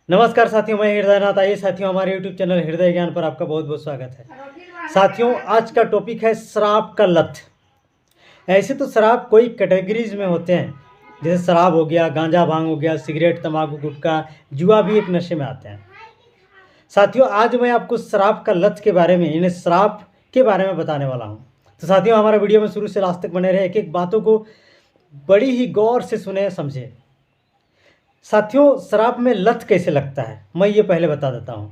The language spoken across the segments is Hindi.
नमस्कार साथियों, मैं हृदयनाथ। आइए साथियों, हमारे यूट्यूब चैनल हृदय ज्ञान पर आपका बहुत बहुत स्वागत है। साथियों, आज का टॉपिक है शराब का लत। ऐसे तो शराब कोई कैटेगरीज में होते हैं, जैसे शराब हो गया, गांजा भांग हो गया, सिगरेट तंबाकू गुटखा, जुआ भी एक नशे में आते हैं। साथियों, आज मैं आपको शराब का लत के बारे में, यानी शराब के बारे में बताने वाला हूँ। तो साथियों, हमारा वीडियो में शुरू से लास्ट तक बने रहे, एक एक बातों को बड़ी ही गौर से सुने समझे। साथियों, शराब में लत कैसे लगता है, मैं ये पहले बता देता हूँ।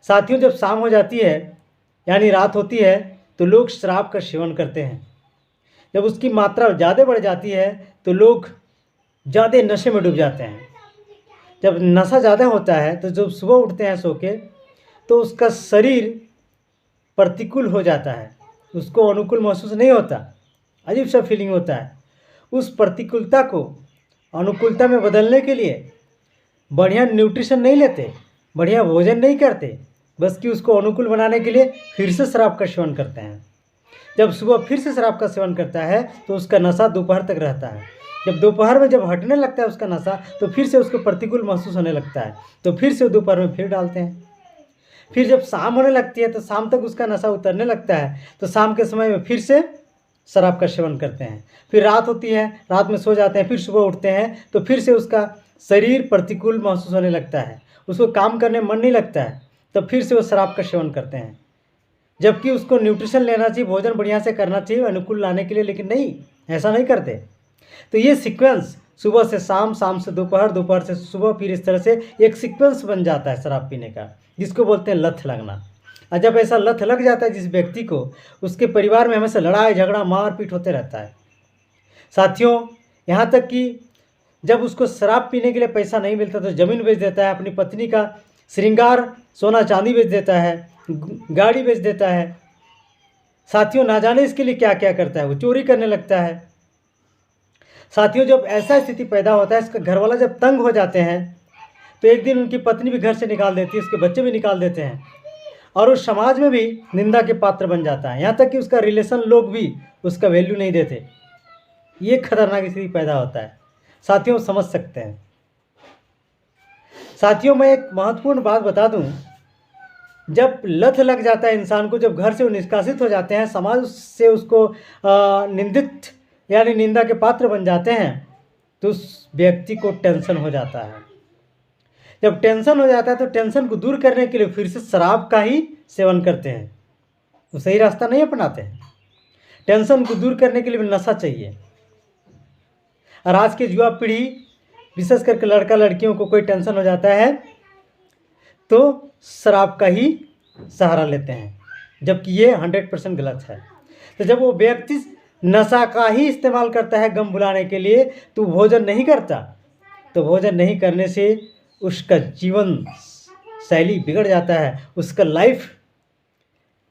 साथियों, जब शाम हो जाती है यानी रात होती है तो लोग शराब का सेवन करते हैं। जब उसकी मात्रा ज़्यादा बढ़ जाती है तो लोग ज़्यादा नशे में डूब जाते हैं। जब नशा ज़्यादा होता है तो जब सुबह उठते हैं सो के, तो उसका शरीर प्रतिकूल हो जाता है, उसको अनुकूल महसूस नहीं होता, अजीब सा फीलिंग होता है। उस प्रतिकूलता को अनुकूलता में बदलने के लिए बढ़िया न्यूट्रिशन नहीं लेते, बढ़िया भोजन नहीं करते, बस कि उसको अनुकूल बनाने के लिए फिर से शराब का सेवन करते हैं। जब सुबह फिर से शराब का सेवन करता है तो उसका नशा दोपहर तक रहता है। जब दोपहर में जब हटने लगता है उसका नशा, तो फिर से उसको प्रतिकूल महसूस होने लगता है, तो फिर से दोपहर में फिर डालते हैं। फिर जब शाम होने लगती है तो शाम तक उसका नशा उतरने लगता है, तो शाम के समय में फिर से शराब का सेवन करते हैं। फिर रात होती है, रात में सो जाते हैं, फिर सुबह उठते हैं तो फिर से उसका शरीर प्रतिकूल महसूस होने लगता है, उसको काम करने में मन नहीं लगता है, तब फिर से वो शराब का सेवन करते हैं। जबकि उसको न्यूट्रिशन लेना चाहिए, भोजन बढ़िया से करना चाहिए अनुकूल लाने के लिए, लेकिन नहीं, ऐसा नहीं करते। तो ये सीक्वेंस सुबह से शाम, शाम से दोपहर, दोपहर से सुबह, फिर इस तरह से एक सीक्वेंस बन जाता है शराब पीने का, जिसको बोलते हैं लत लगना। और जब ऐसा लत लग जाता है जिस व्यक्ति को, उसके परिवार में हमेशा लड़ाई झगड़ा मारपीट होते रहता है। साथियों, यहाँ तक कि जब उसको शराब पीने के लिए पैसा नहीं मिलता तो ज़मीन बेच देता है, अपनी पत्नी का श्रृंगार सोना चांदी बेच देता है, गाड़ी बेच देता है। साथियों, ना जाने इसके लिए क्या क्या करता है, वो चोरी करने लगता है। साथियों, जब ऐसा स्थिति पैदा होता है, इसका घर वाला जब तंग हो जाते हैं, तो एक दिन उनकी पत्नी भी घर से निकाल देती है, उसके बच्चे भी निकाल देते हैं, और उस समाज में भी निंदा के पात्र बन जाता है। यहाँ तक कि उसका रिलेशन लोग भी उसका वैल्यू नहीं देते। ये खतरनाक स्थिति पैदा होता है। साथियों, समझ सकते हैं। साथियों, मैं एक महत्वपूर्ण बात बता दूं, जब लत लग जाता है इंसान को, जब घर से वो निष्कासित हो जाते हैं, समाज से उसको निंदित यानी निंदा के पात्र बन जाते हैं, तो उस व्यक्ति को टेंशन हो जाता है। जब टेंशन हो जाता है तो टेंशन को दूर करने के लिए फिर से शराब का ही सेवन करते हैं, वो सही रास्ता नहीं अपनाते हैं। टेंशन को दूर करने के लिए भी नशा चाहिए। और आज की युवा पीढ़ी, विशेष करके लड़का लड़कियों को कोई टेंशन हो जाता है तो शराब का ही सहारा लेते हैं, जबकि ये 100% गलत है। तो जब वो व्यक्ति नशा का ही इस्तेमाल करता है गम भुलाने के लिए, तो भोजन नहीं करता, तो भोजन नहीं करने से उसका जीवन शैली बिगड़ जाता है, उसका लाइफ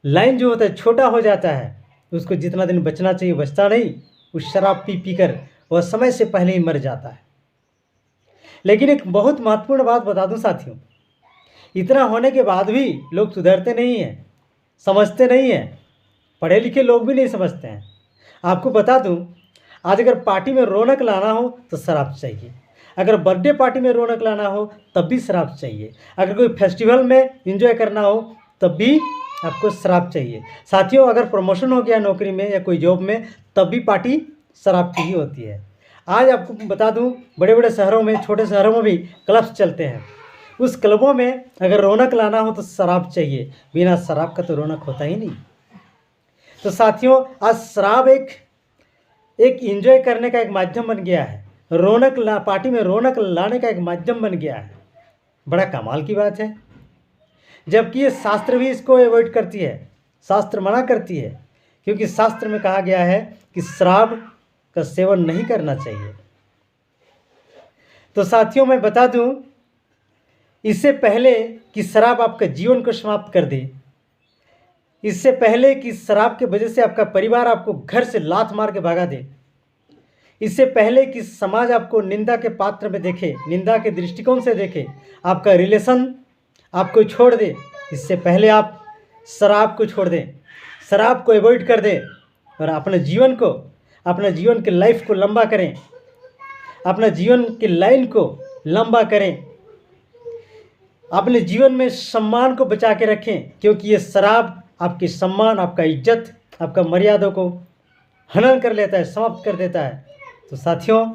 लाइन जो होता है छोटा हो जाता है, उसको जितना दिन बचना चाहिए बचता नहीं, उस शराब पी पी कर वह समय से पहले ही मर जाता है। लेकिन एक बहुत महत्वपूर्ण बात बता दूं साथियों, इतना होने के बाद भी लोग सुधरते नहीं हैं, समझते नहीं हैं, पढ़े लिखे लोग भी नहीं समझते हैं। आपको बता दूं, आज अगर पार्टी में रौनक लाना हो तो शराब चाहिए, अगर बर्थडे पार्टी में रौनक लाना हो तब भी शराब चाहिए, अगर कोई फेस्टिवल में एंजॉय करना हो तब भी आपको शराब चाहिए। साथियों, अगर प्रमोशन हो गया नौकरी में या कोई जॉब में, तब भी पार्टी शराब की ही होती है। आज आपको बता दूं, बड़े बड़े शहरों में, छोटे शहरों में भी क्लब्स चलते हैं। उस क्लबों में अगर रौनक लाना हो तो शराब चाहिए, बिना शराब का तो रौनक होता ही नहीं। तो साथियों, आज शराब एक एंजॉय करने का एक माध्यम बन गया है, पार्टी में रौनक लाने का एक माध्यम बन गया है। बड़ा कमाल की बात है। जबकि ये शास्त्र भी इसको अवॉइड करती है, शास्त्र मना करती है, क्योंकि शास्त्र में कहा गया है कि शराब का सेवन नहीं करना चाहिए। तो साथियों, मैं बता दूं, इससे पहले कि शराब आपके जीवन को समाप्त कर दे, इससे पहले कि शराब के वजह से आपका परिवार आपको घर से लात मार के भगा दे, इससे पहले कि समाज आपको निंदा के पात्र में देखे, निंदा के दृष्टिकोण से देखे, आपका रिलेशन आपको छोड़ दे, इससे पहले आप शराब को छोड़ दें, शराब को अवॉइड कर दें और अपने जीवन के लाइफ को लंबा करें, अपना जीवन की लाइन को लंबा करें। अपने जीवन में सम्मान को बचा के रखें, क्योंकि ये शराब आपकी सम्मान, आपका इज्जत, आपका मर्यादा को हनन कर लेता है, समाप्त कर देता है। तो साथियों,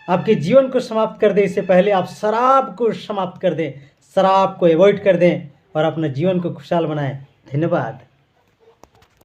आपके जीवन को समाप्त कर दे इससे पहले आप शराब को समाप्त कर दें, शराब को अवॉइड कर दें और अपने जीवन को खुशहाल बनाएं। धन्यवाद।